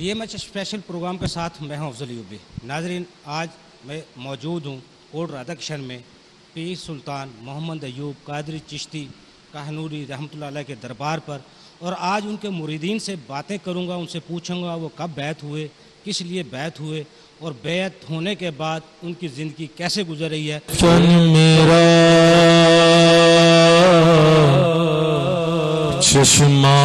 TMH special programme के साथ मैं हूं अफजल अयूबी। नाजरीन, आज मैं मौजूद हूं कोट राधा किशन में पीर सुल्तान मोहम्मद अयूब कादरी चिश्ती काहनूरी रहमतुल्लाह अलैह के दरबार पर, और आज उनके मुरीदीन से बातें करूंगा, उनसे पूछूंगा वो कब बैत हुए, किस लिए बैत हुए, और बैत होने के बाद उनकी ज़िंदगी कैसे गुजर रही है। मेरा चश्मा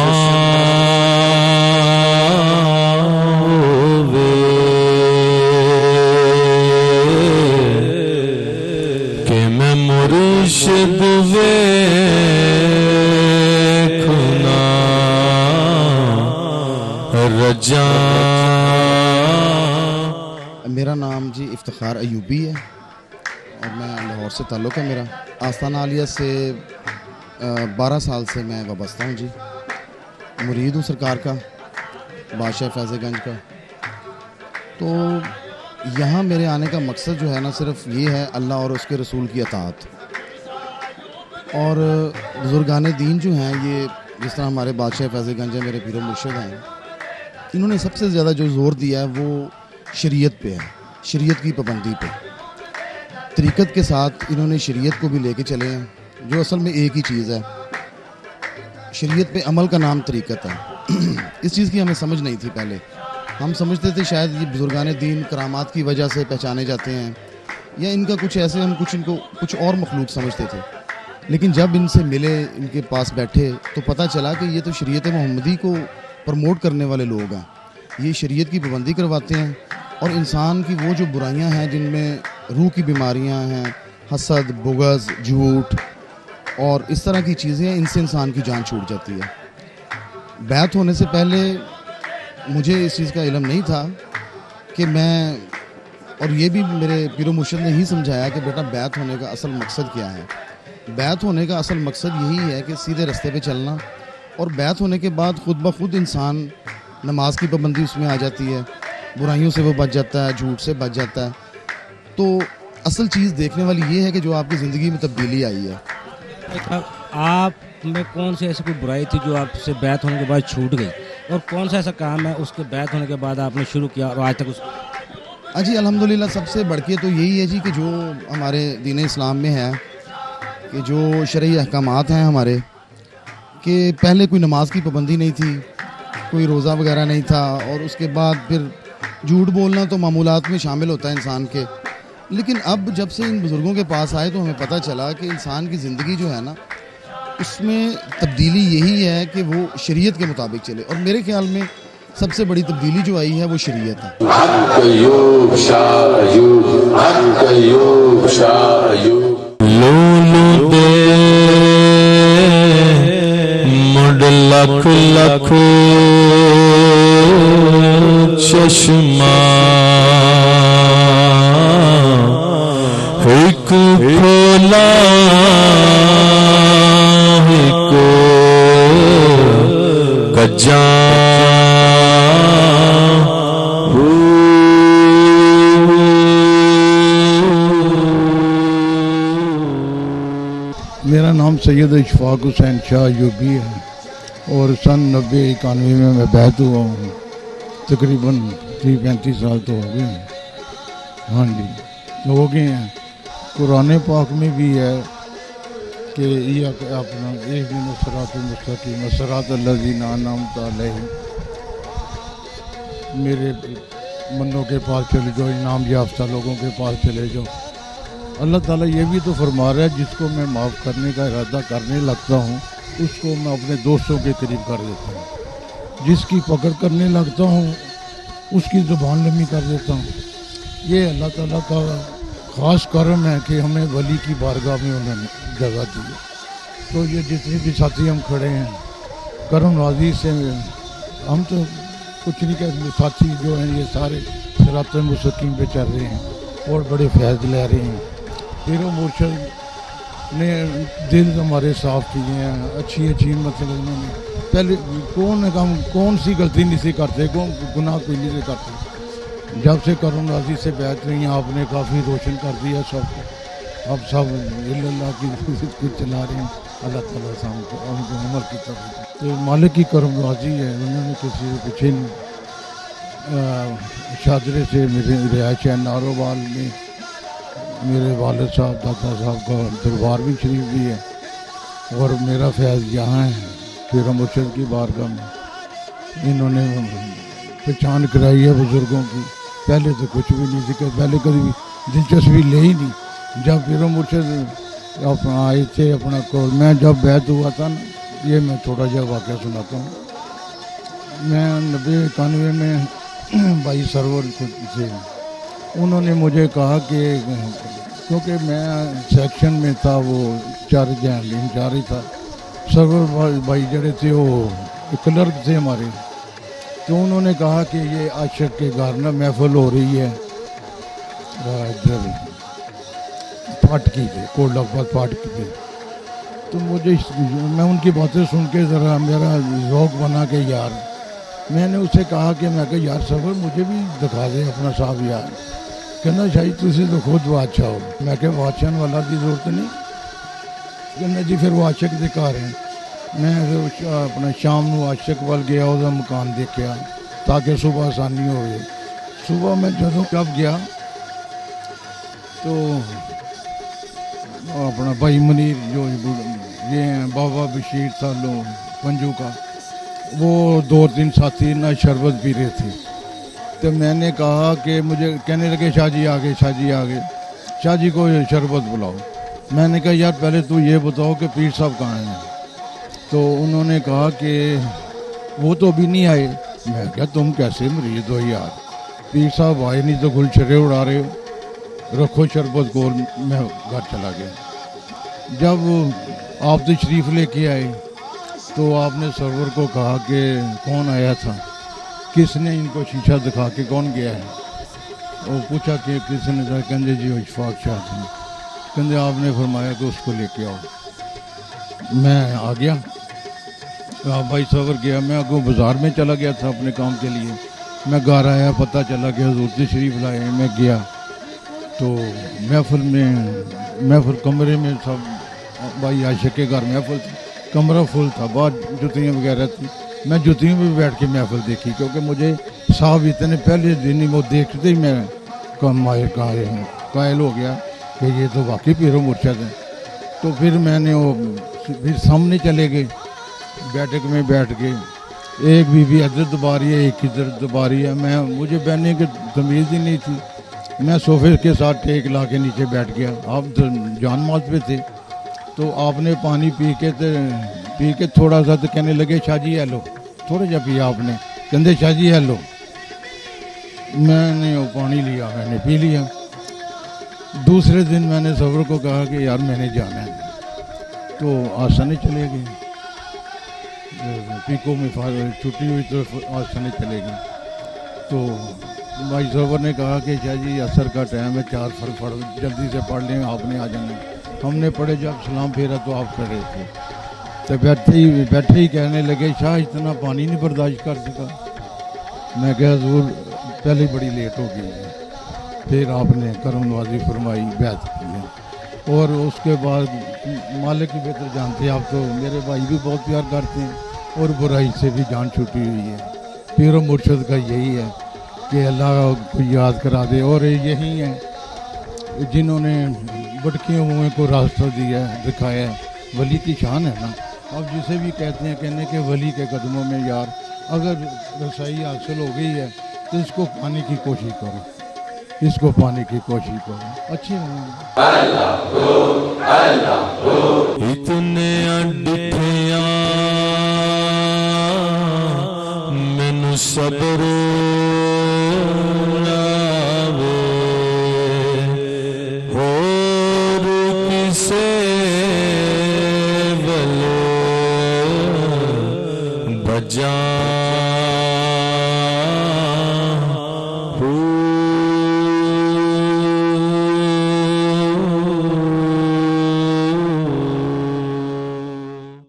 कि मैं मुर्शिद वेखना रजा। मेरा नाम जी इफ्तिखार अयूबी है और मैं लाहौर से ताल्लुक़ है मेरा। आस्ताना आलिया से 12 साल से मैं वाबस्ता हूँ जी। मुरीद हूँ सरकार का, बादशाह फैज़-ए-गंज का। तो यहाँ मेरे आने का मकसद जो है ना, सिर्फ ये है अल्लाह और उसके रसूल की अताअत। और बुज़ुर्गान दीन जो हैं, ये जिस तरह हमारे बादशाह फैज़-ए-गंज है, मेरे पीर मुर्शिद हैं, इन्होंने सबसे ज़्यादा जो ज़ोर दिया है वो शरीयत पे है, शरीयत की पाबंदी पे। तरीक़त के साथ इन्होंने शरीयत को भी लेके चले हैं, जो असल में एक ही चीज़ है। शरीयत पे अमल का नाम तरीक़त है। इस चीज़ की हमें समझ नहीं थी पहले। हम समझते थे शायद ये बुज़ुर्गान दीन करामात की वजह से पहचाने जाते हैं, या इनका कुछ ऐसे, हम इनको कुछ और मखलूक समझते थे। लेकिन जब इनसे मिले, इनके पास बैठे, तो पता चला कि ये तो शरीयत मोहम्मदी को प्रमोट करने वाले लोग हैं। ये शरीयत की पाबंदी करवाते हैं और इंसान की वो जो बुराइयां हैं, जिनमें रूह की बीमारियां हैं, हसद, बुग़्ज़, झूठ और इस तरह की चीज़ें, इनसे इंसान की जान छूट जाती है। बैत होने से पहले मुझे इस चीज़ का इल्म नहीं था कि मैं, और ये भी मेरे पीर मुर्शिद ने ही समझाया कि बेटा बैत होने का असल मकसद क्या है। बैत होने का असल मकसद यही है कि सीधे रास्ते पे चलना, और बैत होने के बाद खुद ब खुद इंसान, नमाज की पाबंदी उसमें आ जाती है, बुराइयों से वो बच जाता है, झूठ से बच जाता है। तो असल चीज़ देखने वाली ये है कि जो आपकी ज़िंदगी में तब्दीली आई है। आप में कौन सी ऐसी कोई बुराई थी जो आपसे बैत होने के बाद छूट गई, और कौन सा ऐसा काम है उसके बैत होने के बाद आपने शुरू किया और आज तक उसको? जी अल्हम्दुलिल्लाह, सबसे बढ़ के तो यही है जी कि जो हमारे दीन इस्लाम में है कि जो शरई अहकामात हैं हमारे, कि पहले कोई नमाज की पाबंदी नहीं थी, कोई रोज़ा वगैरह नहीं था, और उसके बाद फिर झूठ बोलना तो मामूलात में शामिल होता है इंसान के। लेकिन अब जब से इन बुज़ुर्गों के पास आए तो हमें पता चला कि इंसान की ज़िंदगी जो है ना, उसमें तब्दीली यही है कि वो शरीयत के मुताबिक चले। और मेरे ख्याल में सबसे बड़ी तब्दीली जो आई है वो शरीयत है। लख लख चश्मा एक खोला एक गजा। मेरा नाम सैयद इशफाक हुसैन शाह अयूबी है और सन 90-91 में मैं बैत हुआ हूँ। तकरीबन 30-35 साल तो हो गए हैं। हाँ जी, हो गए हैं। कुरान पाक में भी है कि ये अपना एक दिन मुस्तकीम सरात अल्लज़ीना अनअमत अलैहिम, मेरे बंदों के पास चले जाओ, इनाम याफ्ता लोगों के पास चले जाओ। अल्लाह ताला ये भी तो फरमा रहा है, जिसको मैं माफ़ करने का इरादा करने लगता हूँ उसको मैं अपने दोस्तों के करीब कर देता हूँ। जिसकी पकड़ करने लगता हूँ उसकी ज़ुबान लम्बी कर देता हूँ। ये अल्लाह ताला का ख़ास करम है कि हमें वली की बारगाह में उन्होंने जगह दी है। तो ये जितने भी साथी हम खड़े हैं, करम नवाज़ी से हम तो कुछ नहीं कहते, साथी जो हैं ये सारे सिरात मुस्तकीम पे चल रहे हैं और बड़े फैज़ ले रहे हैं। पीर मुर्शिद ने दिल हमारे साफ़ किए हैं, अच्छी अच्छी मतलब उन्होंने पहले कौन सी गलती नहीं सी करते, गुनाह कोई नहीं से करते। जब से करम नवाज़ी से बैठ रही हैं आपने काफ़ी रोशन कर दिया सबको। अब सब अल्लाह की कुछ चला रहे हैं, अल्लाह ताला से हमको अमल की तरफ। तो मालिक की करम नवाज़ी है, उन्होंने किसी से पीछे नहीं। शादरे से मेरी रिहाइश है नारोवाल में। मेरे वालिद साहब दादा साहब का दरबार भी शरीफ भी है और मेरा फैज़ यहाँ है पीर मुर्शिद की बारगाह में। इन्होंने पहचान कराई है बुज़ुर्गों की। पहले तो कुछ भी नहीं सीखा, पहले कभी भी दिलचस्पी ले ही नहीं। जब पीर मुर्शिद अपना आए थे अपना को मैं जब बैत हुआ था ना, ये मैं थोड़ा सा वाक़या सुनाता हूँ। मैं 90-91 में भाई सरवर से उन्होंने मुझे कहा कि क्योंकि मैं सेक्शन में था, वो इंचार्ज ही था। सरवर भाई जड़े थे वो क्लर्क थे हमारे। तो उन्होंने कहा कि ये आशिक के घर ना महफिल हो रही है इधर फाटकी पे, कोटलाबाद फाटकी पे। तो मैं उनकी बातें सुन के ज़रा मेरा ज़ौक़ बना के यार मैंने उससे कहा कि मैं कहा यार सरवर मुझे भी दिखा दे अपना साहब यार। कहना शायद तुझे तो खुद बादशाह हो। मैं क्या बादशाह वाला की जरूरत नहीं। कहना जी फिर वो आशिक दिखा रहे हैं। मैं फिर अपना शाम को आशिक वाल गया, उसका मकान देखा ताकि सुबह आसानी हो। सुबह मैं जब गया तो अपना भाई मुनीर जो ये हैं बाबा बशीर सालों पंजू का, वो 2-3 साथी ना शरबत पी रहे थे। तो मैंने कहा कि मुझे कहने लगे शाह जी आ गए, शाह जी आ गए, शाह जी को शरबत बुलाओ। मैंने कहा यार पहले तू ये बताओ कि पीर साहब कहाँ हैं। तो उन्होंने कहा कि वो तो अभी नहीं आए। मैं क्या तुम कैसे मरीज हो यार, पीर साहब आए नहीं तो गुलछरे उड़ा रहे हो, रखो शरबत को। मैं घर चला गया। जब आप तशरीफ़ लेके आए तो आपने सरवर को कहा कि कौन आया था, किसने इनको शीशा दिखा के कौन गया है। वो पूछा कि किसने था, कहते जी वो इशफाक शाह थे। कहते आपने फरमाया कि उसको लेके आओ। मैं आ गया, भाई सरवर गया, मैं आगे बाज़ार में चला गया था अपने काम के लिए। मैं घर आया, पता चला कि हुज़ूर तशरीफ़ लाए। मैं गया तो महफिल कमरे में सब भाई आशिक के घर महफिल कमरा फुल था, बाहर जुतियाँ वगैरह थी। मैं जुतियों में बैठ के महफिल देखी क्योंकि मुझे साहब इतने पहले दिन ही वो देखते ही मैं कायल हो गया कि ये तो वाकई पीर मुर्शिद है। तो फिर मैंने वो फिर सामने चले गए, बैठक में बैठ गए। एक बीवी इधर दबा रही है, एक इधर दबा रही है। मुझे बैठने की तमीज़ ही नहीं थी। मैं सोफे के साथ टेक ला के नीचे बैठ गया। आप जान माल पे थे। तो आपने पानी पी के थोड़ा सा तो कहने लगे शाह जी हेलो, थोड़ा सा पिया आपने, कहते शाह जी हेलो। मैंने वो पानी लिया, मैंने पी लिया। दूसरे दिन मैंने सफर को कहा कि यार मैंने जाना है, तो आसानी चले गए। पीको में छुट्टी हुई तो आसानी चले गए। तो भाई सफर ने कहा कि शाह जी असर का टाइम है, 4 फट जल्दी से पढ़ लें, आपने आ जाना। हमने पढ़े, जब सलाम फेरा तो आप खड़े थे। तो बैठे ही कहने लगे शाह इतना पानी नहीं बर्दाश्त कर सका। मैं कहा हुज़ूर पहले बड़ी लेट हो गई है। फिर आपने करम नवाजी फरमाई, बैत की है। और उसके बाद मालिक की बेहतर जानते हैं आप, तो मेरे भाई भी बहुत प्यार करते हैं और बुराई से भी जान छूटी हुई है। पीर मुर्शिद का यही है कि अल्लाह को याद करा दे। और यही है जिन्होंने भटकियों को रास्ता दिया है, दिखाया है। वली की शान है ना। अब जिसे भी कहते हैं कहने के वली के कदमों में यार अगर रसाई हासिल हो गई है तो इसको पाने की कोशिश करो, इसको पाने की कोशिश करो। अच्छी इतने अड्ठिया मैनू सब्र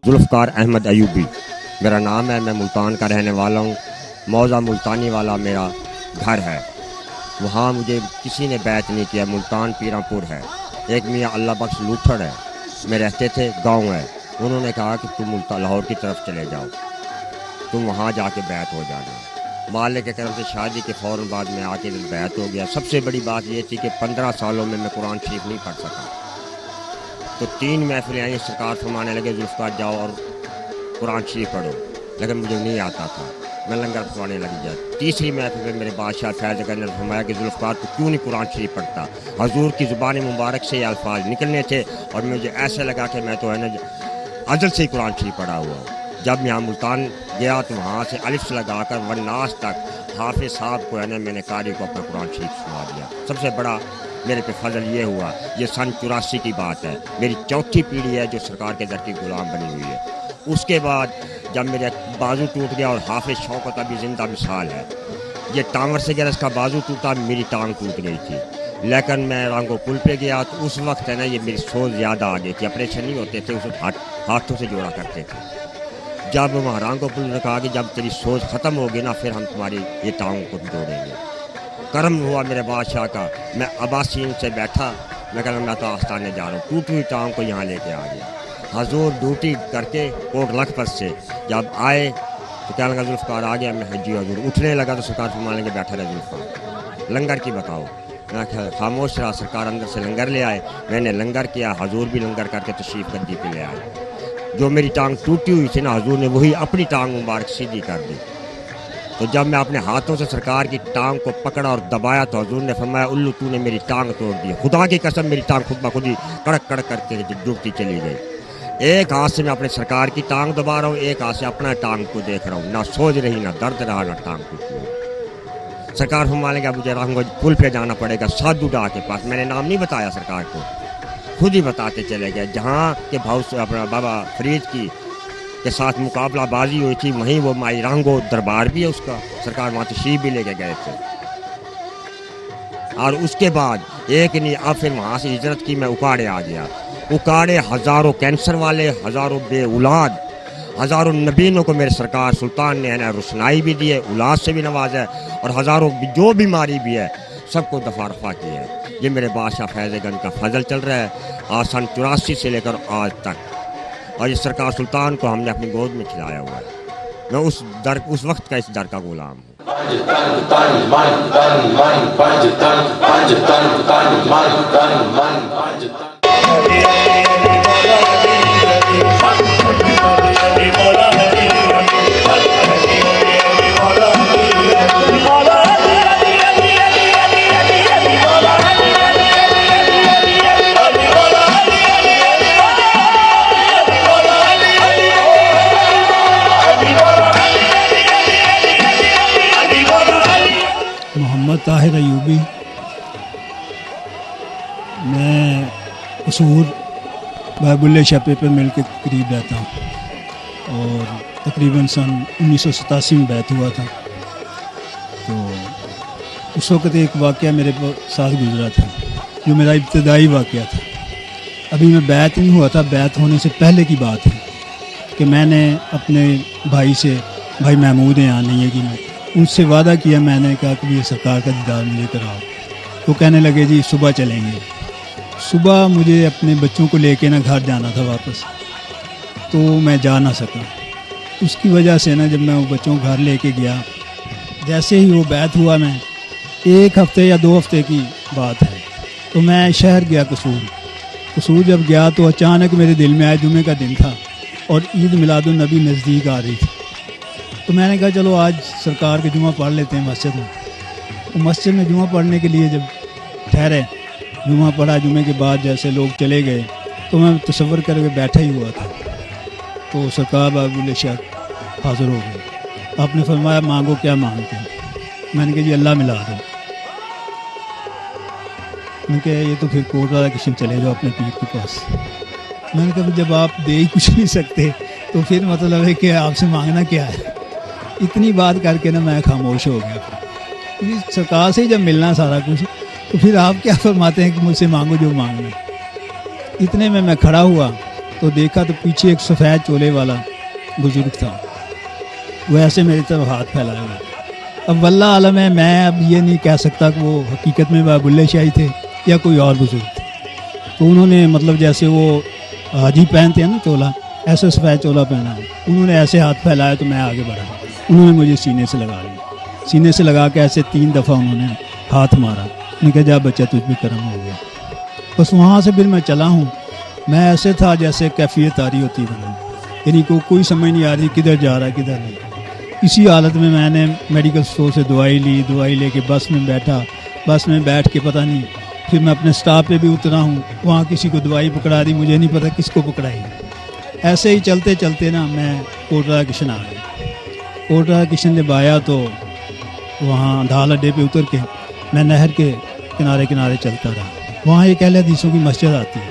जुल्फ़कार अहमद अयूबी मेरा नाम है। मैं मुल्तान का रहने वाला हूँ। मौज़ा मुल्तानी वाला मेरा घर है। वहाँ मुझे किसी ने बैत नहीं किया। मुल्तान पीरापुर है। एक मियाँ अल्लाह बख्श लूथड़ है, मैं रहते थे, गांव है। उन्होंने कहा कि तुम लाहौर की तरफ चले जाओ, तुम वहाँ जाके बैत हो जाना। مالک کے کرم سے شادی کے فوراً بعد میں آ کے بیعت ہو گیا. سب سے بڑی بات یہ تھی کہ 15 سالوں میں قرآن شریف نہیں پڑھ سکا. تو 3 محفلیں آئیں, سرکار فرمانے لگے ذوالفقار جاؤ اور قرآن شریف پڑھو, لیکن مجھے نہیں آتا تھا, میں لنگر پڑھوانے لگ گیا. تیسری محفل میں میرے بادشاہ فیض گنج نے فرمایا کہ ذوالفقار تو کیوں نہیں قرآن شریف پڑھتا. حضور کی زبان مبارک سے یہ الفاظ نکلنے تھے اور مجھے ایسا لگا کہ میں تو ہے نا ازل سے ہی قرآن شریف پڑھا ہوا ہوں. جب یہاں ملتان گیا تو وہاں سے الف سے لگا کر والناس تک حافظ صاحب کو ہے نا میں نے قاری کو اپنا قرآن شریف سنا دیا. سب سے بڑا میرے پہ فضل یہ ہوا, یہ سن 84 کی بات ہے, میری چوتھی پیڑھی ہے جو سرکار کے در کی غلام بنی ہوئی ہے. اس کے بعد جب میرے بازو ٹوٹ گیا اور حافظ شوکت ابھی زندہ مثال ہے, یہ ٹانگر سے گیا اس کا بازو ٹوٹا, میری ٹانگ ٹوٹ گئی تھی. لیکن میں رانگو پل پہ گیا تو اس وقت ہے نا یہ میری سوچ زیادہ آ گئی تھی. آپریشن نہیں ہوتے تھے, اس ہاتھوں سے جوڑا کرتے تھے. جب وہاں رانگو پل نے کہا کہ جب تیری سوچ ختم ہوگی نا پھر ہم تمہاری یہ ٹانگوں کو جوڑیں گے. کرم ہوا میرے بادشاہ کا, میں عباسین سے بیٹھا, میں کہا میں تو آستانے جا رہا ہوں, ٹوٹی ہوئی ٹانگ کو یہاں لے کے آ گیا. حضور ڈیوٹی کر کے کوٹ لکھپت سے جب آئے تو کہنے لگا ذوالفقار آ گیا. میں جی حضور. اٹھنے لگا تو سرکار فرمانے کے بیٹھا رہے ذوالفقار لنگر کی بتاؤ. میں خاموش رہا. سرکار اندر سے لنگر لے آئے, میں نے لنگر کیا, حضور بھی لنگر کر کے تشریف گدی پہ لے آئے. جو میری ٹانگ ٹوٹی ہوئی تھی نا حضور نے وہی اپنی ٹانگ مبارک سیدھی کر دی. تو جب میں اپنے ہاتھوں سے سرکار کی ٹانگ کو پکڑا اور دبایا تو حضور نے فرمایا الو تو نے میری ٹانگ توڑ دی. خدا کی قسم میری ٹانگ خود بخود ہی کڑک کڑک کر کے ڈوبتی چلی گئی. ایک ہاتھ سے میں اپنے سرکار کی ٹانگ دبا رہا ہوں, ایک ہاتھ سے اپنا ٹانگ کو دیکھ رہا ہوں. نہ سوج رہی, نہ درد رہا, نہ ٹانگ ٹوٹی ہوئی. سرکار فرمانے کا مجھے رنگو پل پہ جانا پڑے گا سادھو ڈا کے پاس. میں نے نام نہیں بتایا سرکار کو, خود ہی بتاتے چلے گئے. جہاں کہ اپنا بابا فرید کی کے ساتھ مقابلہ بازی ہوئی تھی وہیں وہ مائی رانگو دربار بھی ہے اس کا, سرکار وہاں تشریف بھی لے کے گئے تھے. اور اس کے بعد ایک نہیں اب پھر وہاں سے ہجرت کی, میں اکاڑے آ گیا. اکاڑے ہزاروں کینسر والے, ہزاروں بے اولاد, ہزاروں نبینوں کو میرے سرکار سلطان نے رسنائی بھی دی ہے, اولاد سے بھی نوازا ہے, اور ہزاروں جو بیماری بھی ہے سب کو دفع رفع کی ہے. یہ میرے بادشاہ فیض گنج کا فضل چل رہا ہے آج سن 84 سے لے کر آج تک. اور یہ سرکار سلطان کو ہم نے اپنی گود میں کھلایا ہوا ہے. میں اس وقت کا اس در کا غلام ہوں. محمد طاہر ایوبی. میں قصور باب اللہ شاہ پیپر مل کے قریب رہتا ہوں اور تقریباً سن 1987 میں بیعت ہوا تھا. تو اس وقت ایک واقعہ میرے ساتھ گزرا تھا جو میرا ابتدائی واقعہ تھا. ابھی میں بیعت نہیں ہوا تھا, بیعت ہونے سے پہلے کی بات ہے کہ میں نے اپنے بھائی سے, بھائی محمود ہیں نہیں ہے کہ میں ان سے وعدہ کیا. میں نے کہا کہ یہ سرکار کا دیدار مجھے کراؤ. وہ کہنے لگے جی صبح چلیں گے. صبح مجھے اپنے بچوں کو لے کے نا گھر جانا تھا واپس, تو میں جا نہ سکا. اس کی وجہ سے نا جب میں وہ بچوں کو گھر لے کے گیا, جیسے ہی وہ بیعت ہوا, میں 1 ہفتے یا 2 ہفتے کی بات ہے, تو میں شہر گیا قصور جب گیا تو اچانک میرے دل میں آیا, جمعے کا دن تھا اور عید میلاد النبی نزدیک آ رہی تھی. تو میں نے کہا چلو آج سرکار کے جمعہ پڑھ لیتے ہیں مسجد میں. تو مسجد میں جمعہ پڑھنے کے لیے جب ٹھہرے, جمعہ پڑھا, جمعے کے بعد جیسے لوگ چلے گئے تو میں تصور کر کے بیٹھا ہی ہوا تھا. تو سرکار باب اللہ شاہ حاضر ہو گئے. آپ نے فرمایا مانگو کیا مانگتے ہیں. میں نے کہا جی اللہ ملا دو. میں نے کہا یہ تو پھر کوٹ والا کشن چلے جاؤ اپنے پیر کے پاس. میں نے کہا جب آپ دے ہی کچھ نہیں سکتے تو پھر مطلب ہے کہ آپ سے مانگنا کیا ہے. اتنی بات کر کے نا میں خاموش ہو گیا. کیونکہ سرکار سے ہی جب ملنا سارا کچھ تو پھر آپ کیا فرماتے ہیں کہ مجھ سے مانگو جو مانگنا. اتنے میں کھڑا ہوا تو دیکھا تو پیچھے ایک سفید چولے والا بزرگ تھا, وہ ایسے میری طرف ہاتھ پھیلائے ہوئے. اب واللہ عالم ہے, میں اب یہ نہیں کہہ سکتا کہ وہ حقیقت میں باب اللہ شاہی تھے یا کوئی اور بزرگ تھے. تو انہوں نے مطلب جیسے وہ حاجی پہنتے ہیں نا چولا, ایسے سفید چولا پہنا, انہوں نے ایسے ہاتھ پھیلایا تو میں آگے بڑھا. انہوں نے مجھے سینے سے لگا لیا. सीने से लगा के ऐसे 3 दफ़ा उन्होंने हाथ मारा। मैंने कहा जा बच्चा तुझ भी करम हो गया। बस वहाँ से फिर मैं चला हूँ। मैं ऐसे था जैसे कैफियत आ रही होती है, यानी को कोई समझ नहीं आ रही किधर जा रहा है किधर नहीं। इसी हालत में मैंने मेडिकल स्टोर से दवाई ली, दवाई लेके बस में बैठा। बस में बैठ के पता नहीं फिर मैं अपने स्टॉप पे भी उतरा हूँ, वहाँ किसी को दवाई पकड़ा दी, मुझे नहीं पता किसको पकड़ाई। ऐसे ही चलते चलते ना मैं कोटरा किशन आ गया। कोटरा किशन जब आया तो वहाँ ढाल अड्डे पे उतर के मैं नहर के किनारे किनारे चलता रहा। वहाँ एक अहले हदीसों की मस्जिद आती है,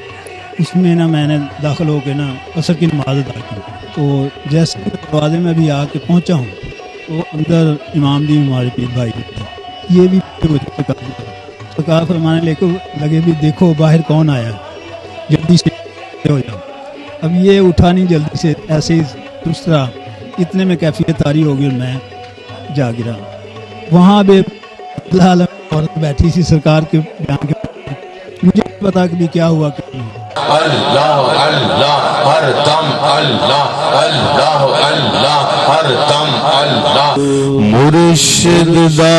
उसमें ना मैंने दाखिल होकर ना असर की नमाज अदा की। तो जैसे दरवाजे में भी आके पहुँचा हूँ तो अंदर इमाम दी हमारे पीर भाई थे। ये भी सरकार फरमाने लगे भी देखो बाहर कौन आया, जल्दी से हो जाओ। अब ये उठा नहीं जल्दी से, ऐसे ही दूसरा इतने में कैफियत तारी हो गई और मैं जा गिरा। वहाँ भी औरत बैठी थी सरकार के बयान के, मुझे नहीं पता कि क्या हुआ क्या नहीं। अल्लाह अल्लाह हर दम अल्लाह अल्लाह अल्लाह हर दम अल्लाह। मुर्शिद दा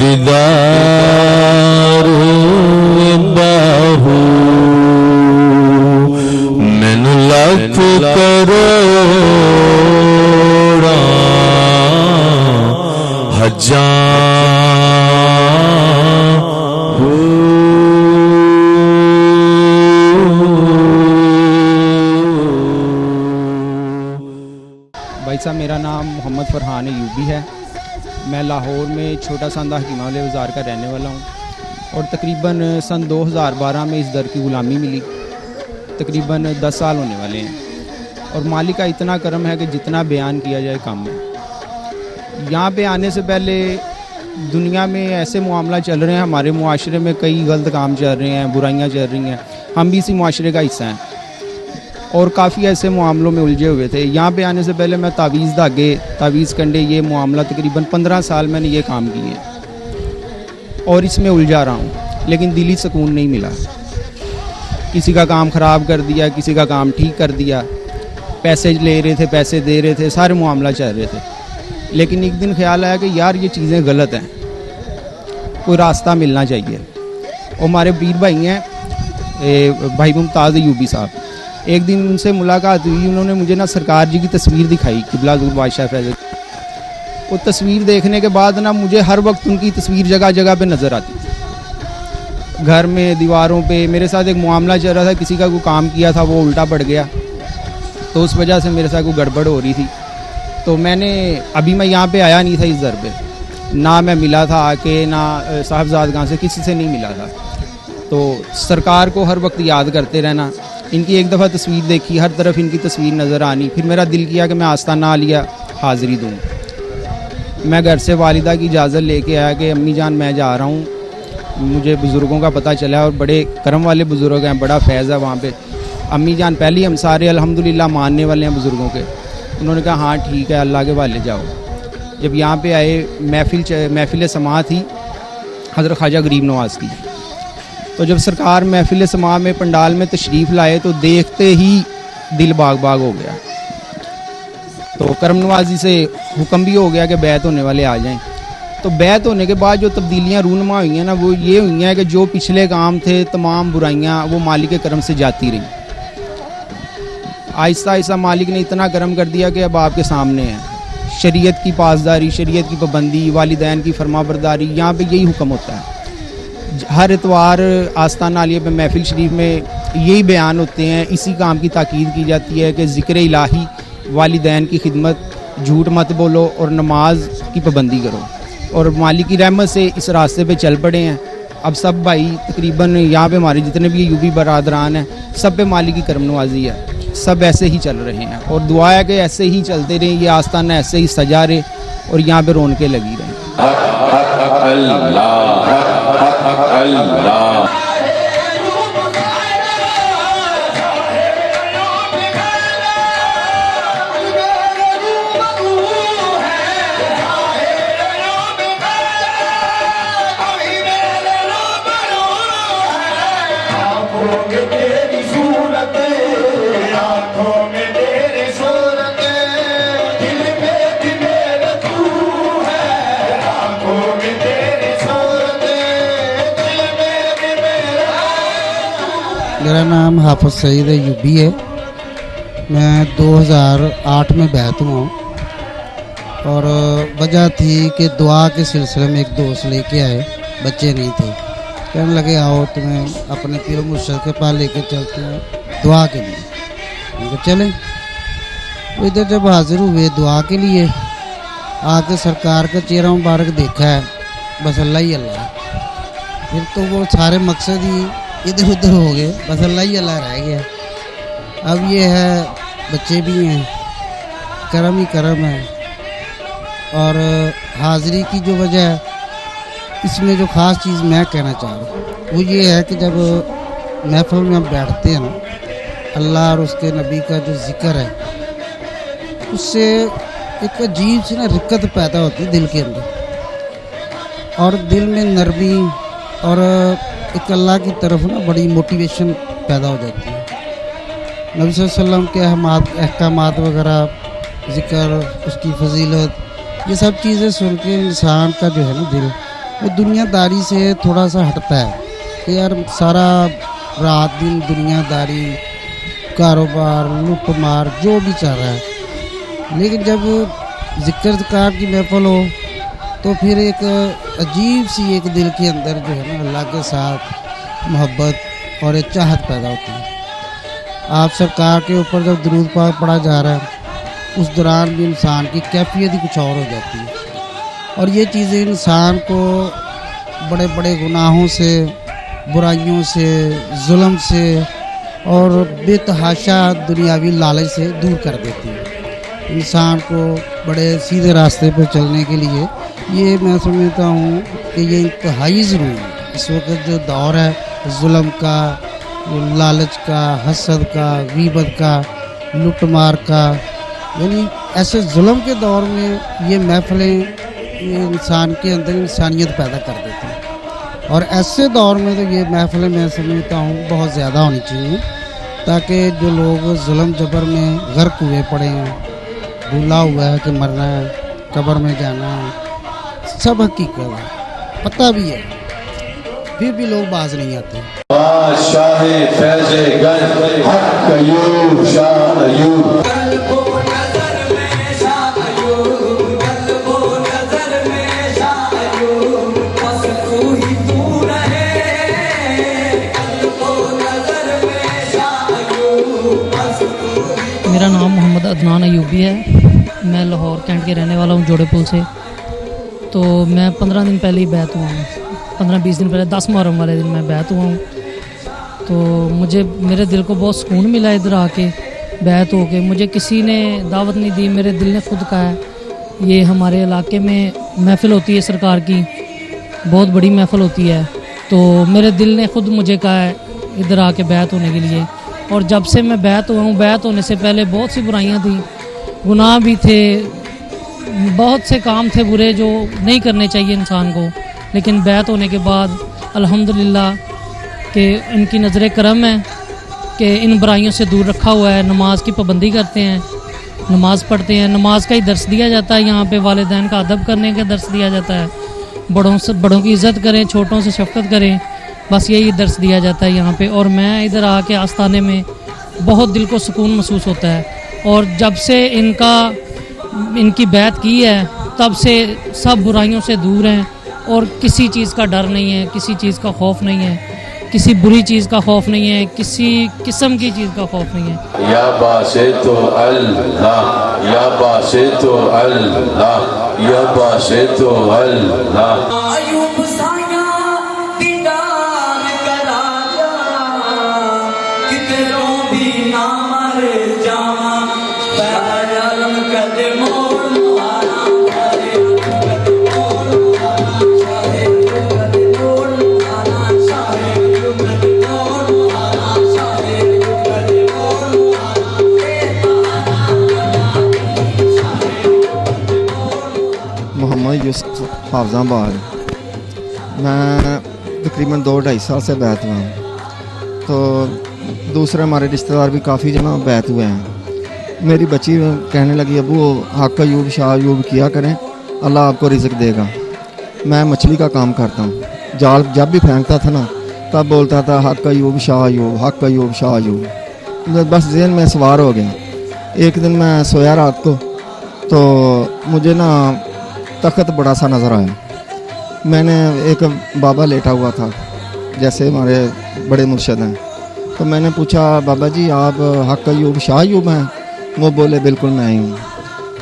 दीदार बाहू मैनू लख करोड़ा हजार भाई साहब, मेरा नाम मोहम्मद फरहान अयूबी है। मैं लाहौर में छोटा सांदा हकीमा वाले बाज़ार का रहने वाला हूँ और तकरीबन सन 2012 में इस दर की ग़ुलामी मिली। तकरीबन 10 साल होने वाले हैं और मालिक का इतना करम है कि जितना बयान किया जाए कम है। यहाँ पे आने से पहले दुनिया में ऐसे मामला चल रहे हैं, हमारे मुआशरे में कई गलत काम चल रहे हैं, बुराइयाँ चल रही हैं, हम भी इसी मुआशरे का हिस्सा हैं और काफ़ी ऐसे मामलों में उलझे हुए थे। यहाँ पे आने से पहले मैं तावीज़ धागे, तावीज़ कंडे, ये मामला तकरीबन 15 साल मैंने ये काम किए और इसमें उलझा रहा हूँ, लेकिन दिली सुकून नहीं मिला। किसी का काम ख़राब कर दिया, किसी का काम ठीक कर दिया, पैसे ले रहे थे, पैसे दे रहे थे, सारे मामला चल रहे थे। लेकिन एक दिन ख्याल आया कि यार ये चीज़ें गलत हैं, कोई रास्ता मिलना चाहिए। और हमारे पीर भाई हैं भाई मुमताज़ अयूबी साहब, एक दिन उनसे मुलाकात हुई, उन्होंने मुझे ना सरकार जी की तस्वीर दिखाई, क़िबला बादशाह फैज़ल। वो तस्वीर देखने के बाद ना मुझे हर वक्त उनकी तस्वीर जगह जगह पे नज़र आती थी, घर में, दीवारों पे। मेरे साथ एक मामला चल रहा था, किसी का कोई काम किया था वो उल्टा पड़ गया, तो उस वजह से मेरे साथ कोई गड़बड़ हो रही थी। तो अभी मैं यहाँ पे आया नहीं था इस दर पे, ना मैं मिला था आके, ना साहबजादगां से किसी से नहीं मिला था। तो सरकार को हर वक्त याद करते रहना। इनकी एक दफ़ा तस्वीर देखी, हर तरफ इनकी तस्वीर नज़र आनी, फिर मेरा दिल किया कि मैं आस्ताना आलिया हाज़री दूँ। मैं घर से वालिदा की इजाज़त लेके आया कि अम्मी जान मैं जा रहा हूँ। मुझे बुज़ुर्गों का पता चला और बड़े करम वाले बुज़ुर्ग हैं, बड़ा फैज़ है वहाँ पे। अम्मी जान पहले हम सारे अल्हम्दुलिल्लाह मानने वाले हैं बुज़ुर्गों के। उन्होंने कहा हाँ ठीक है, अल्लाह के वाले जाओ। जब यहाँ पे आए, महफिल समाअत थी हज़रत ख्वाजा गरीब नवाज़ की। तो जब सरकार महफिल समा में पंडाल में तशरीफ़ लाए तो देखते ही दिल बाग बाग हो गया। तो करम नवाजी से हुक्म भी हो गया कि बैत होने वाले आ जाएं। तो बैत होने के बाद जो तब्दीलियाँ रूनमा हुई हैं ना, वो ये हुई हैं कि जो पिछले काम थे, तमाम बुराइयाँ वो मालिक के करम से जाती रही। आहिस्ता आहिस्ता मालिक ने इतना करम कर दिया कि अब आपके सामने है। शरीयत की पासदारी, शरीयत की पाबंदी, वालिदैन की फरमाबरदारी, यहाँ पे यही हुक्म होता है। हर इतवार आस्ताना आलिया पे महफिल शरीफ में यही बयान होते हैं, इसी काम की ताकीद की जाती है कि ज़िक्र इलाही, वालिदैन की खिदमत, झूठ मत बोलो और नमाज की पाबंदी करो। और मालिक की रहमत से इस रास्ते पे चल पड़े हैं। अब सब भाई तकरीबन यहाँ पे हमारे जितने भी यूबी बरादरान हैं, सब पे मालिक की करम नवाजी है, सब ऐसे ही चल रहे हैं। और दुआ है कि ऐसे ही चलते रहें, ये आस्ताना ऐसे ही सजा रहे और यहाँ पे रौनकें लगी रहें। आँखों में तेरी सूरत, दिल में मेरा नाम हाफिज़ सईद अयूबी है। मैं 2008 में बैत हुआ हूँ और वजह थी कि दुआ के सिलसिले में एक दोस्त लेके आए, बच्चे नहीं थे, कहने लगे आओ तुम्हें अपने पीर मुर्शिद के पास लेके चलते हैं दुआ के लिए। उनको चले तो इधर जब हाजिर हुए दुआ के लिए, आके सरकार का चेहरा मुबारक देखा है, बस अल्लाह ही अल्लाह। फिर तो वो सारे मकसद ही इधर उधर हो गए, बस अल्लाह ही अल्लाह रह गया। अब ये है बच्चे भी हैं, करम ही करम है। और हाज़िरी की जो वजह है, इसमें जो ख़ास चीज़ मैं कहना चाह रहा हूँ वो ये है कि जब महफिल में हम बैठते हैं ना, अल्लाह और उसके नबी का जो ज़िक्र है, उससे एक अजीब सी ना रिक्कत पैदा होती है दिल के अंदर, और दिल में नरमी और एक अल्लाह की तरफ ना बड़ी मोटिवेशन पैदा हो जाती है। नबी सल्लल्लाहु अलैहि वसल्लम के अहकामात वगैरह, ज़िक्र, उसकी फजीलत, ये सब चीज़ें सुन के इंसान का जो है ना दिल, वो दुनियादारी से थोड़ा सा हटता है कि यार सारा रात दिन दुनियादारी, कारोबार, लूट मार जो भी चल रहा है। लेकिन जब ज़िक्र ज़िकार की महफिल हो तो फिर एक अजीब सी एक दिल के अंदर जो है ना अल्लाह के साथ मोहब्बत और एक चाहत पैदा होती है। आप सरकार के ऊपर जब दुरूद पाक पढ़ा जा रहा है, उस दौरान भी इंसान की कैफियत ही कुछ और हो जाती है, और ये चीज़ें इंसान को बड़े बड़े गुनाहों से, बुराइयों से, जुल्म से और बेतहाशा दुनियावी लालच से दूर कर देती है। इंसान को बड़े सीधे रास्ते पर चलने के लिए ये मैं समझता हूँ कि ये इंतहाई ज़रूरी है। इस वक्त जो दौर है जुल्म का, लालच का, हसद का, गीबत का, लुटमार का, यानी ऐसे जुल्म के दौर में ये महफिलें ये इंसान के अंदर इंसानियत पैदा कर देती हैं। और ऐसे दौर में तो ये महफिलें मैं समझता हूँ बहुत ज़्यादा होनी चाहिए, ताकि जो लोग जुल्म जबर में गर्क हुए पड़े हैं, भूला हुआ है कि मरना है, कब्र में जाना है, सब हकीकत है, पता भी है, फिर भी लोग बाज नहीं आते। शाहे फैज़े गंज हक अयूब शाह अयूब। मेरा नाम मोहम्मद अदनान अयूबी है। मैं लाहौर कैंट के रहने वाला हूँ, जोड़े पुल से। तो मैं 15 दिन पहले ही बैत हुआ हूँ, 15-20 दिन पहले 10 मुहर्रम वाले दिन मैं बैत हुआ हूँ। तो मुझे मेरे दिल को बहुत सुकून मिला इधर आके बैत होके। मुझे किसी ने दावत नहीं दी, मेरे दिल ने खुद कहा है। ये हमारे इलाके में महफ़िल होती है सरकार की, बहुत बड़ी महफ़िल होती है, तो मेरे दिल ने खुद मुझे कहा है इधर आके बैत होने के लिए। और जब से मैं बैत हुआ हूँ, बैत होने से पहले बहुत सी बुराइयाँ थी, गुनाह भी थे, बहुत से काम थे बुरे जो नहीं करने चाहिए इंसान को। लेकिन बैत होने के बाद अल्हम्दुलिल्लाह कि इनकी नज़र करम है कि इन बुराइयों से दूर रखा हुआ है। नमाज की पाबंदी करते हैं, नमाज़ पढ़ते हैं, नमाज का ही दर्स दिया जाता है यहाँ पे, वालिदैन का अदब करने का दर्स दिया जाता है, बड़ों की इज़्ज़त करें, छोटों से शफ़क़त करें, बस यही दर्स दिया जाता है यहाँ पे। और मैं इधर आके आस्ताने में बहुत दिल को सुकून महसूस होता है। और जब से इनकी बैत की है तब से सब बुराइयों से दूर हैं और किसी चीज़ का डर नहीं है, किसी चीज़ का खौफ नहीं है, किसी बुरी चीज़ का खौफ नहीं है, किसी किस्म की चीज़ का खौफ नहीं है। या बासितो अल्लाह, या बासितो अल्लाह, या बासितो अल्लाह। मोहम्मद यूसुफ हाफजाबाद। मैं तकरीबन 2-2.5 साल से बैत हुआ हूँ। तो दूसरे हमारे रिश्तेदार भी काफ़ी जना बैत हुए हैं। मेरी बच्ची कहने लगी अबू हक अयूब शाह अयूब किया करें, अल्लाह आपको रिज़्क देगा। मैं मछली का काम करता हूँ, जाल जब भी फेंकता था ना तब बोलता था हक अयूब शाह अयूब, हक अयूब शाह अयूब। बस ज़हन में सवार हो गया। एक दिन मैं सोया रात को, तो मुझे ना तख्त बड़ा सा नज़र आया। मैंने एक बाबा लेटा हुआ था, जैसे हमारे बड़े मुर्शद हैं, तो मैंने पूछा बाबा जी आप हक अयूब शाह अयूब हैं? वो बोले बिल्कुल मैं ही हूँ।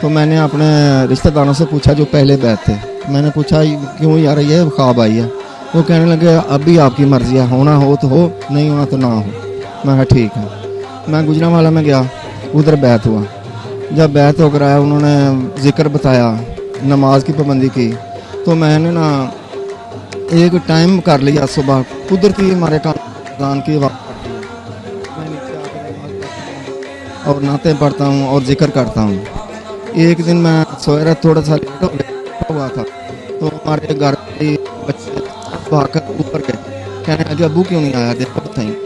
तो मैंने अपने रिश्तेदारों से पूछा जो पहले बैठ थे, मैंने पूछा क्यों यार ये ख्वाब आई है? वो कहने लगे अब भी आपकी मर्ज़ी है, होना हो तो हो, नहीं होना तो ना हो। मैं कहा ठीक है। मैं गुजरांवाला में गया, उधर बैत हुआ। जब बैत होकर आया उन्होंने ज़िक्र बताया, नमाज की पाबंदी की, तो मैंने ना एक टाइम कर लिया सुबह, कुदरती हमारे कान की आवाज़ मैं नीचे आकर नमाज पढ़ता हूँ और नाते पढ़ता हूँ और जिक्र करता हूँ। एक दिन मैं सोया थोड़ा सा लेट हो गया हुआ था, तो हमारे घर के बच्चे भागकर ऊपर गए, कहने लगे अबू क्यों नहीं आया, देखो बताइए।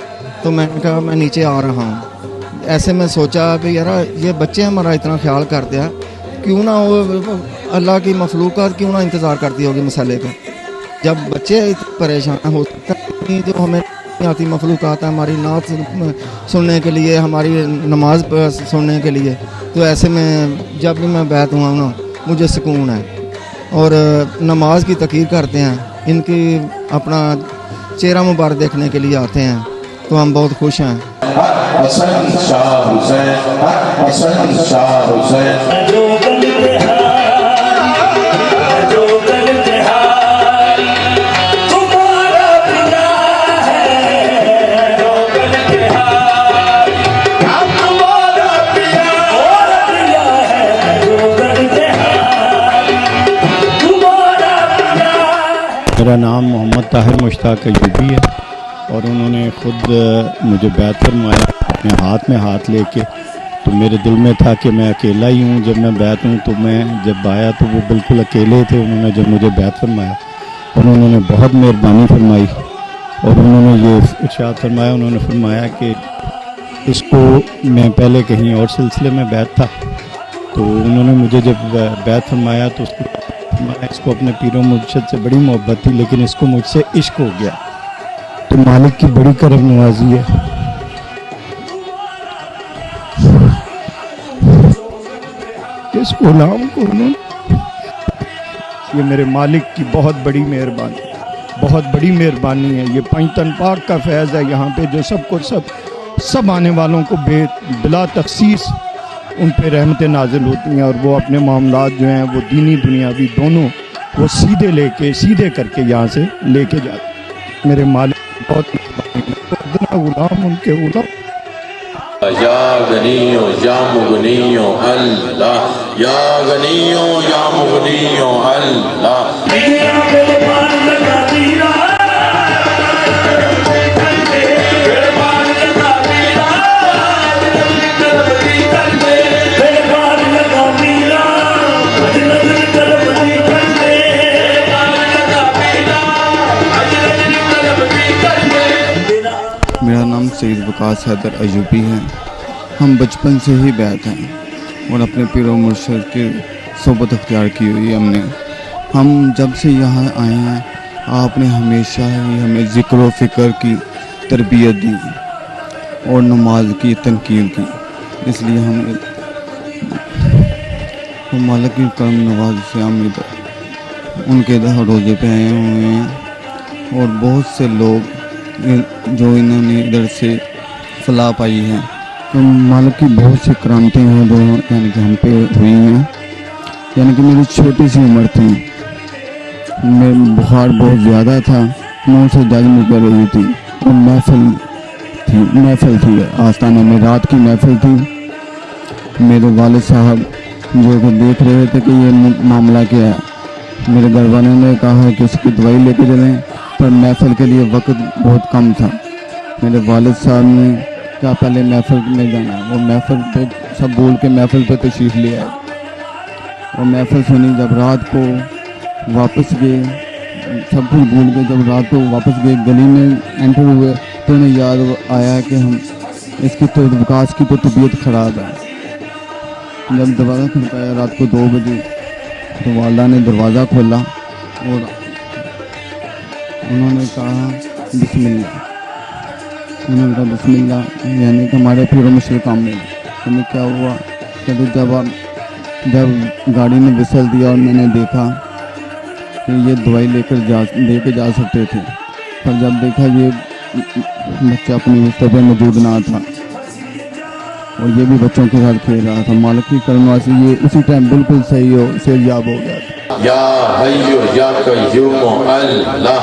तो मैंने कहा मैं नीचे आ रहा हूँ। ऐसे में सोचा कि यार ये बच्चे हमारा इतना ख्याल करते हैं, क्यों ना वो अल्लाह की मखलूक़ात क्यों ना इंतज़ार करती होगी मसाले का। जब बच्चे इतने परेशान होते हैं, जो हमें नहीं आती मखलूक़ात है हमारी नात सुनने के लिए, हमारी नमाज सुनने के लिए, तो ऐसे में जब भी मैं बैठ हुआ ना मुझे सुकून है। और नमाज की तकीर करते हैं, इनकी अपना चेहरा मुबारक देखने के लिए आते हैं, तो हम बहुत खुश हैं। हसन शाह हुसैन, हसन शाह हुसैन। मेरा नाम मोहम्मद ताहिर मुश्ताक अयूबी है और उन्होंने ख़ुद मुझे बैत फरमाया अपने हाथ में हाथ लेके। तो मेरे दिल में था कि मैं अकेला ही हूँ, जब मैं बैत हूँ तो मैं जब आया तो वो बिल्कुल अकेले थे। उन्होंने जब मुझे बैत फरमाया और उन्होंने बहुत मेहरबानी फरमाई और उन्होंने ये इरशाद फरमाया, उन्होंने फरमाया कि इसको मैं पहले कहीं और सिलसिले में बैत था, तो उन्होंने मुझे जब बैत फरमाया तो इसको अपने पीरो मुर्शद से बड़ी मोहब्बत थी, लेकिन इसको मुझसे इश्क हो गया। तो मालिक की बड़ी करम नवाजी है। इस गुलाम को उन्होंने, ये मेरे मालिक की बहुत बड़ी मेहरबानी, बहुत बड़ी मेहरबानी है। ये पंजतन पाक का फैज़ है यहाँ पे, जो सबको सब आने वालों को बिला तखसीस उन पे रहमतें नाजिल होती हैं और वो अपने मामलात जो हैं वो दीनी दुनियावी दोनों वो सीधे करके यहाँ से लेके जाते। मेरे मालिक बहुत गुलाम उनके गुलाम। या गनियो या मुगनियो अल्लाह, या गनियो या मुगनियो अल्लाह। मेरा नाम सईद वकास हैदर अयूबी है। हम बचपन से ही बैठ हैं और अपने पीरो मुर्शद की सोबत अख्तियार की हुई हमने। हम जब से यहाँ आए हैं आपने हमेशा ही हमें ज़िक्र व फ़िक्र की तरबियत दी और नमाज की तनकीद की, इसलिए हम मालिक की करम नवाज से हम इधर उनके रोज़े पे आए हुए हैं और बहुत से लोग जो इन्होंने इधर से फलाह पाई है। तो मालिक की बहुत सी क्रांति हैं जो यानी कि हम पे हुई हैं। यानी कि मेरी छोटी सी उम्र थी, मैं बुखार बहुत ज़्यादा था, मुँह से जज निकल रही थी और महफिल थी आस्थाना में, रात की महफिल थी। मेरे वालिद साहब जो कि देख रहे थे कि ये मामला क्या है, मेरे घर वालों ने कहा कि इसकी दवाई लेके चलें, पर महफिल के लिए वक्त बहुत कम था। मेरे वालिद साहब ने कहा पहले महफिल में जाना है, वो महफिल पे सब बोल के महफिल पे तशरीफ़ ले आए और महफिल सुनी। जब रात को वापस गए, सब कुछ भूल के जब रात को वापस गए, गली में एंटर हुए तो उन्हें याद आया कि हम इसकी तो विकास की तो तबीयत ख़राब है। जब दरवाज़ा खड़काया रात को 2 बजे, तो वालदा ने दरवाज़ा खोला और उन्होंने कहा बिस्मिल्लाह। उन्होंने कहा बिस्मिल्लाह, यानी कि हमारे पीर मुश्किल काम में। हमें क्या हुआ कि जब गाड़ी ने विसल दिया और मैंने देखा कि ये दवाई लेके जा सकते थे, पर जब देखा ये बच्चा अपनी बिस्तर पे मौजूद ना था और ये भी बच्चों के साथ खेल रहा था, मालिक की करम से ये उसी टाइम बिल्कुल सही हो सेहतयाब हो गया था। या हय्यु या कय्यूम अल्लाह।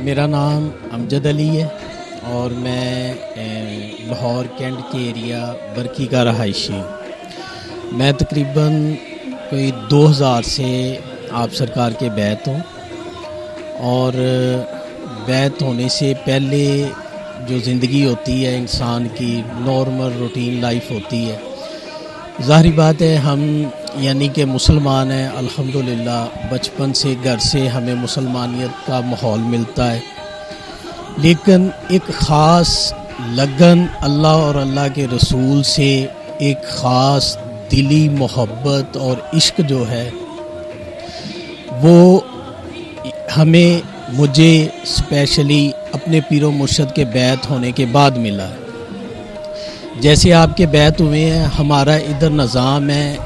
मेरा नाम अमजद अली है और मैं लाहौर कैंट के एरिया बरकी का रहायशी हूँ। मैं तकरीबन कोई 2000 से आप सरकार के बैत हूँ और बैत होने से पहले जो ज़िंदगी होती है इंसान की नॉर्मल रूटीन लाइफ होती है। ज़ाहिर बात है हम यानी कि मुसलमान हैं, अल्हम्दुलिल्लाह बचपन से घर से हमें मुसलमानियत का माहौल मिलता है, लेकिन एक ख़ास लगन अल्लाह और अल्लाह के रसूल से, एक ख़ास दिली मोहब्बत और इश्क जो है वो हमें मुझे स्पेशली अपने पीरो मुर्शद के बैत होने के बाद मिला है। जैसे आपके बैत हुए हैं, हमारा इधर निज़ाम है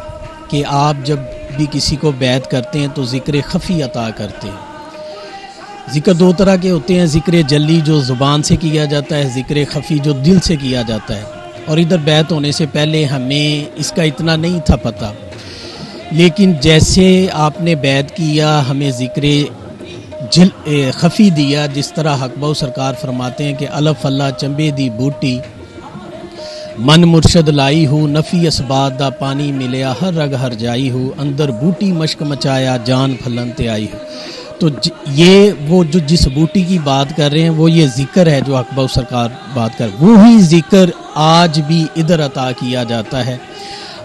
कि आप जब भी किसी को बैत करते हैं तो ज़िक्र ख़फ़ी अता करते हैं। ज़िक्र दो तरह के होते हैं, ज़िक्र जली जो ज़ुबान से किया जाता है, ज़िक्र ख़फ़ी जो दिल से किया जाता है। और इधर बैत होने से पहले हमें इसका इतना नहीं था पता, लेकिन जैसे आपने बैत किया हमें ज़िक्र ख़फ़ी दिया, जिस तरह हकबऊ सरकार फरमाते हैं कि अलफ अल्लाह चंबे दी बूटी मन मुर्शद लाई हूँ, नफ़ी असबाद दा पानी मिलया हर रग हर जाई हूँ, अंदर बूटी मश्क मचाया जान फलन ते आई हूँ। तो ये वो जो जिस बूटी की बात कर रहे हैं वो ये ज़िक्र है जो हकबऊ सरकार बात कर, वही ज़िक्र आज भी इधर अता किया जाता है।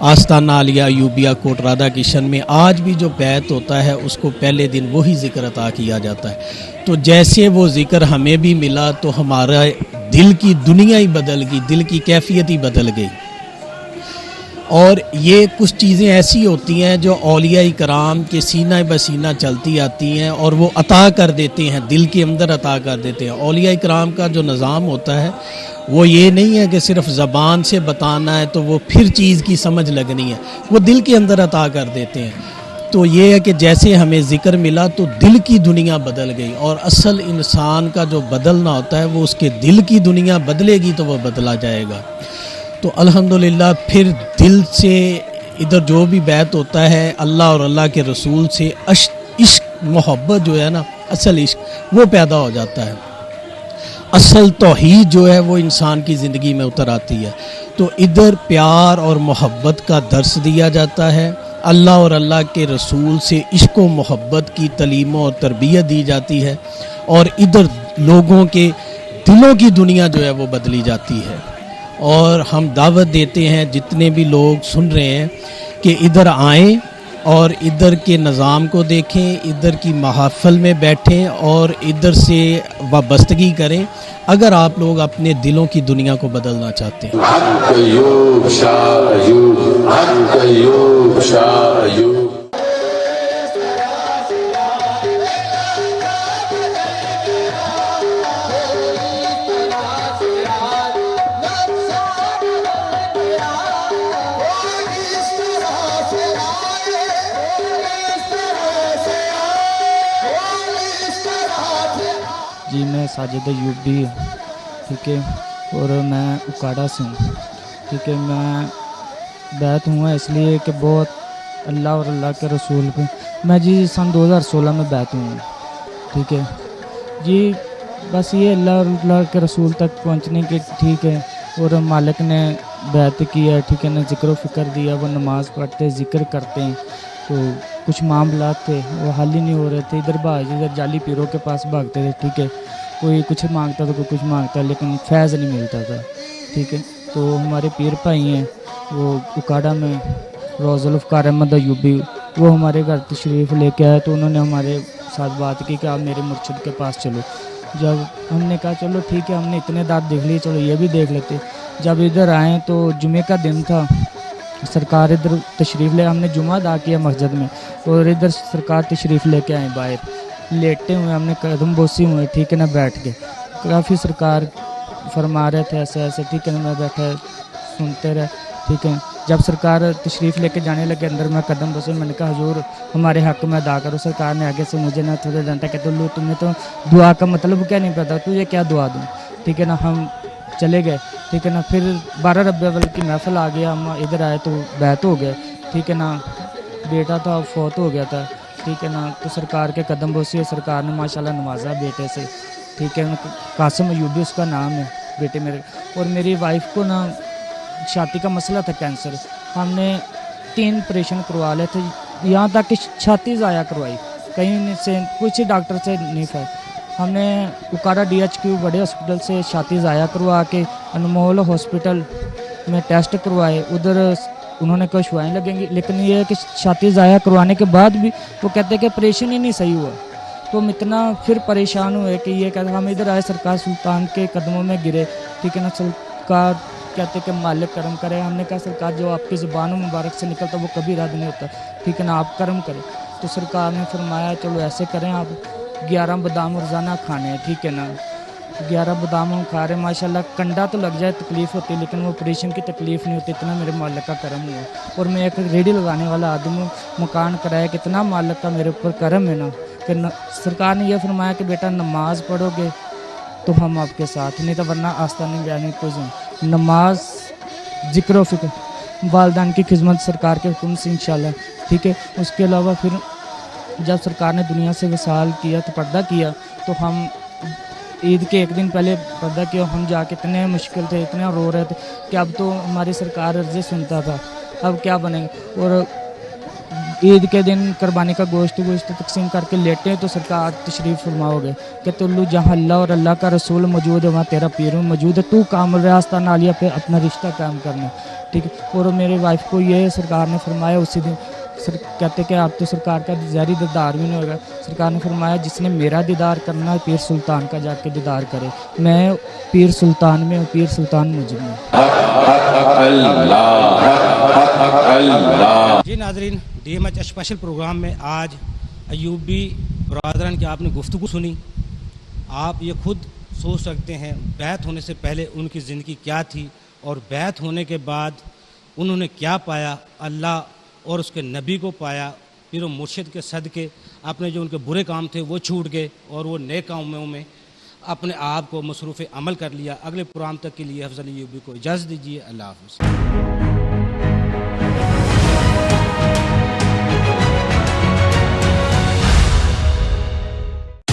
आस्ताना आलिया अयूबिया कोट राधा किशन में आज भी जो बैत होता है उसको पहले दिन वही ज़िक्र अता किया जाता है। तो जैसे वो ज़िक्र हमें भी मिला तो हमारा दिल की दुनिया ही बदल गई, दिल की कैफियत ही बदल गई। और ये कुछ चीज़ें ऐसी होती हैं जो औलिया कराम के सीना बसीना चलती आती हैं और वो अता कर देते हैं, दिल के अंदर अता कर देते हैं। औलिया कराम का जो निज़ाम होता है वो ये नहीं है कि सिर्फ ज़बान से बताना है तो वो फिर चीज़ की समझ लगनी है, वो दिल के अंदर अता कर देते हैं। तो ये है कि जैसे हमें ज़िक्र मिला तो दिल की दुनिया बदल गई, और असल इंसान का जो बदलना होता है वो उसके दिल की दुनिया बदलेगी तो वह बदला जाएगा। तो अल्हम्दुलिल्लाह फिर दिल से इधर जो भी बैत होता है अल्लाह और अल्लाह के रसूल से इश्क मोहब्बत जो है ना, असल इश्क वो पैदा हो जाता है। असल तौहीद जो है वो इंसान की ज़िंदगी में उतर आती है। तो इधर प्यार और मोहब्बत का दर्स दिया जाता है, अल्लाह और अल्लाह के रसूल से इश्क व मोहब्बत की तलीम और तरबियत दी जाती है, और इधर लोगों के दिलों की दुनिया जो है वो बदली जाती है। और हम दावत देते हैं जितने भी लोग सुन रहे हैं कि इधर आएँ और इधर के निज़ाम को देखें, इधर की महफ़िल में बैठें और इधर से वाबस्तगी करें अगर आप लोग अपने दिलों की दुनिया को बदलना चाहते हैं। जी मैं साजिद अयूबी, ठीक है, और मैं उकाड़ा से हूँ, ठीक है। मैं बैत हुआ इसलिए कि बहुत अल्लाह और अल्लाह के रसूल पे मैं जी सन 2016 में बैत हुआ, ठीक है जी। बस ये अल्लाह और अल्लाह के रसूल तक पहुँचने के, ठीक है, और मालिक ने बैत की है, ठीक है, ने ज़िक्र फ़िक्र दिया, वो नमाज़ पढ़ते ज़िक्र करते हैं। तो कुछ मामला थे वो हल ही नहीं हो रहे थे, इधर इधर जाली पीरों के पास भागते थे, ठीक है, कोई कुछ मांगता था कोई कुछ मांगता, लेकिन फैज़ नहीं मिलता था, ठीक है। तो हमारे पीर भाई हैं वो उकाड़ा में रोज़ुल अफ़कार अहमद अयूबी, وہ ہمارے گھر تشریف لے کے آئے تو انہوں نے ہمارے ساتھ بات کی کہ آپ میرے مرشد کے پاس چلو. جب ہم نے کہا چلو ٹھیک ہے, ہم نے اتنے دانت دیکھ لیے, چلو یہ بھی دیکھ لیتے. جب ادھر آئیں تو جمعے کا دن تھا, سرکار ادھر تشریف لے, ہم نے جمعہ ادا کیا مسجد میں, اور ادھر سرکار تشریف لے کے آئیں باہر, لیٹے ہوئے, ہم نے قدم بوسی ہوئے, ٹھیک ہے نا, بیٹھ کے کافی سرکار فرما رہے تھے ایسے ایسے, ٹھیک ہے نا, میں بیٹھا سنتے رہے, ٹھیک ہے. جب سرکار تشریف لے کے جانے لگے اندر, میں قدم بوسے, میں نے کہا حضور ہمارے حق میں ادا کرو. سرکار نے آگے سے مجھے نہ تھوڑے ڈانٹا کہ تمہیں تو دعا کا مطلب کیا نہیں پتا, تجھے کیا دعا دوں, ٹھیک ہے نا. ہم چلے گئے, ٹھیک ہے نا. پھر 12 ربیع الاول کی محفل آ گیا, ہم ادھر آئے تو بیعت ہو گئے, ٹھیک ہے نا. بیٹا تھا فوت ہو گیا تھا, ٹھیک ہے نا. تو سرکار کے قدم بوسی, سرکار نے ماشاءاللہ نوازا بیٹے سے, ٹھیک ہے. قاسم ایوبی اس کا نام ہے بیٹے میرے. اور میری وائف کو نا چھاتی کا مسئلہ تھا, کینسر. ہم نے 3 آپریشن کروا لے تھے, یہاں تک کہ چھاتی ضائع کروائی, کہیں سے کچھ ڈاکٹر سے نہیں تھا. ہم نے اکاڑا DHQ بڑے ہاسپٹل سے چھاتی ضائع کروا کے انمول ہاسپٹل میں ٹیسٹ کروائے, ادھر انہوں نے کہا شوائیں لگیں گی, لیکن یہ ہے کہ چھاتی ضائع کروانے کے بعد بھی وہ کہتے ہیں کہ آپریشن ہی نہیں صحیح ہوا. تو ہم اتنا پھر پریشان ہوئے کہ یہ کہتے ہم ادھر آئے, سرکار سلطان کے قدموں میں گرے, ٹھیک ہے نا. سرکار کہتے کہ مالک کرم کرے. ہم نے کہا سرکار جو آپ کی زبان مبارک سے نکلتا وہ کبھی رد نہیں ہوتا, ٹھیک ہے نا, آپ کرم کریں. تو سرکار نے فرمایا چلو ایسے کریں, آپ 11 بادام روزانہ کھانے ہیں, ٹھیک ہے نا. 11 بادام ہم کھا رہے ہیں, ماشاء اللہ. کنڈا تو لگ جائے تکلیف ہوتی ہے, لیکن وہ آپریشن کی تکلیف نہیں ہوتی. اتنا میرے مالک کا کرم ہوا. اور میں ایک ریڈی لگانے والا آدمی ہوں, مکان کرایا, کتنا مالک کا میرے اوپر کرم ہے نا. کہ سرکار نے یہ فرمایا کہ بیٹا نماز پڑھو گے تو ہم آپ کے ساتھ, نہیں تو ورنہ آستانے بیانی کوئی نہیں. نماز, ذکر و فکر, والدین کی خدمت سرکار کے حکم سے انشاءاللہ, ٹھیک ہے. اس کے علاوہ پھر جب سرکار نے دنیا سے وصال کیا تو پردہ کیا, تو ہم عید کے 1 دن پہلے پردہ کیا. ہم جا کے اتنے مشکل تھے, اتنے رو رہے تھے کہ اب تو ہماری سرکار عرضی سنتا تھا, اب کیا بنے گا. اور عید کے دن قربانی کا گوشت تقسیم کر کے لیٹے تو سرکار تشریف فرما ہو گئے کہ تلو جہاں اللہ اور اللہ کا رسول موجود ہے وہاں تیرا پیر موجود ہے, تو کام ریاستان عالیہ پہ اپنا رشتہ قائم کرنا, ٹھیک ہے. اور میرے وائف کو یہ سرکار نے فرمایا اسی دن, کہتے کہ آپ تو سرکار کا ظاہری دیدار بھی نہیں ہوگا. سرکار نے فرمایا جس نے میرا دیدار کرنا ہے پیر سلطان کا جا کے دیدار کرے. میں پیر سلطان میں ہوں, پیر سلطان مجھے میں. جی ناظرین, DMH اسپیشل پروگرام میں آج ایوبی برادران کی آپ نے گفتگو سنی. آپ یہ خود سوچ سکتے ہیں بیعت ہونے سے پہلے ان کی زندگی کیا تھی, اور بیعت ہونے کے بعد انہوں نے کیا پایا, اللہ اور اس کے نبی کو پایا. پھر وہ مرشد کے صدقے اپنے جو ان کے برے کام تھے وہ چھوٹ گئے, اور وہ نیک کاموں میں اپنے آپ کو مصروف عمل کر لیا. اگلے پروگرام تک کے لیے افضل ایوبی کو اجازت دیجیے. اللہ حافظ.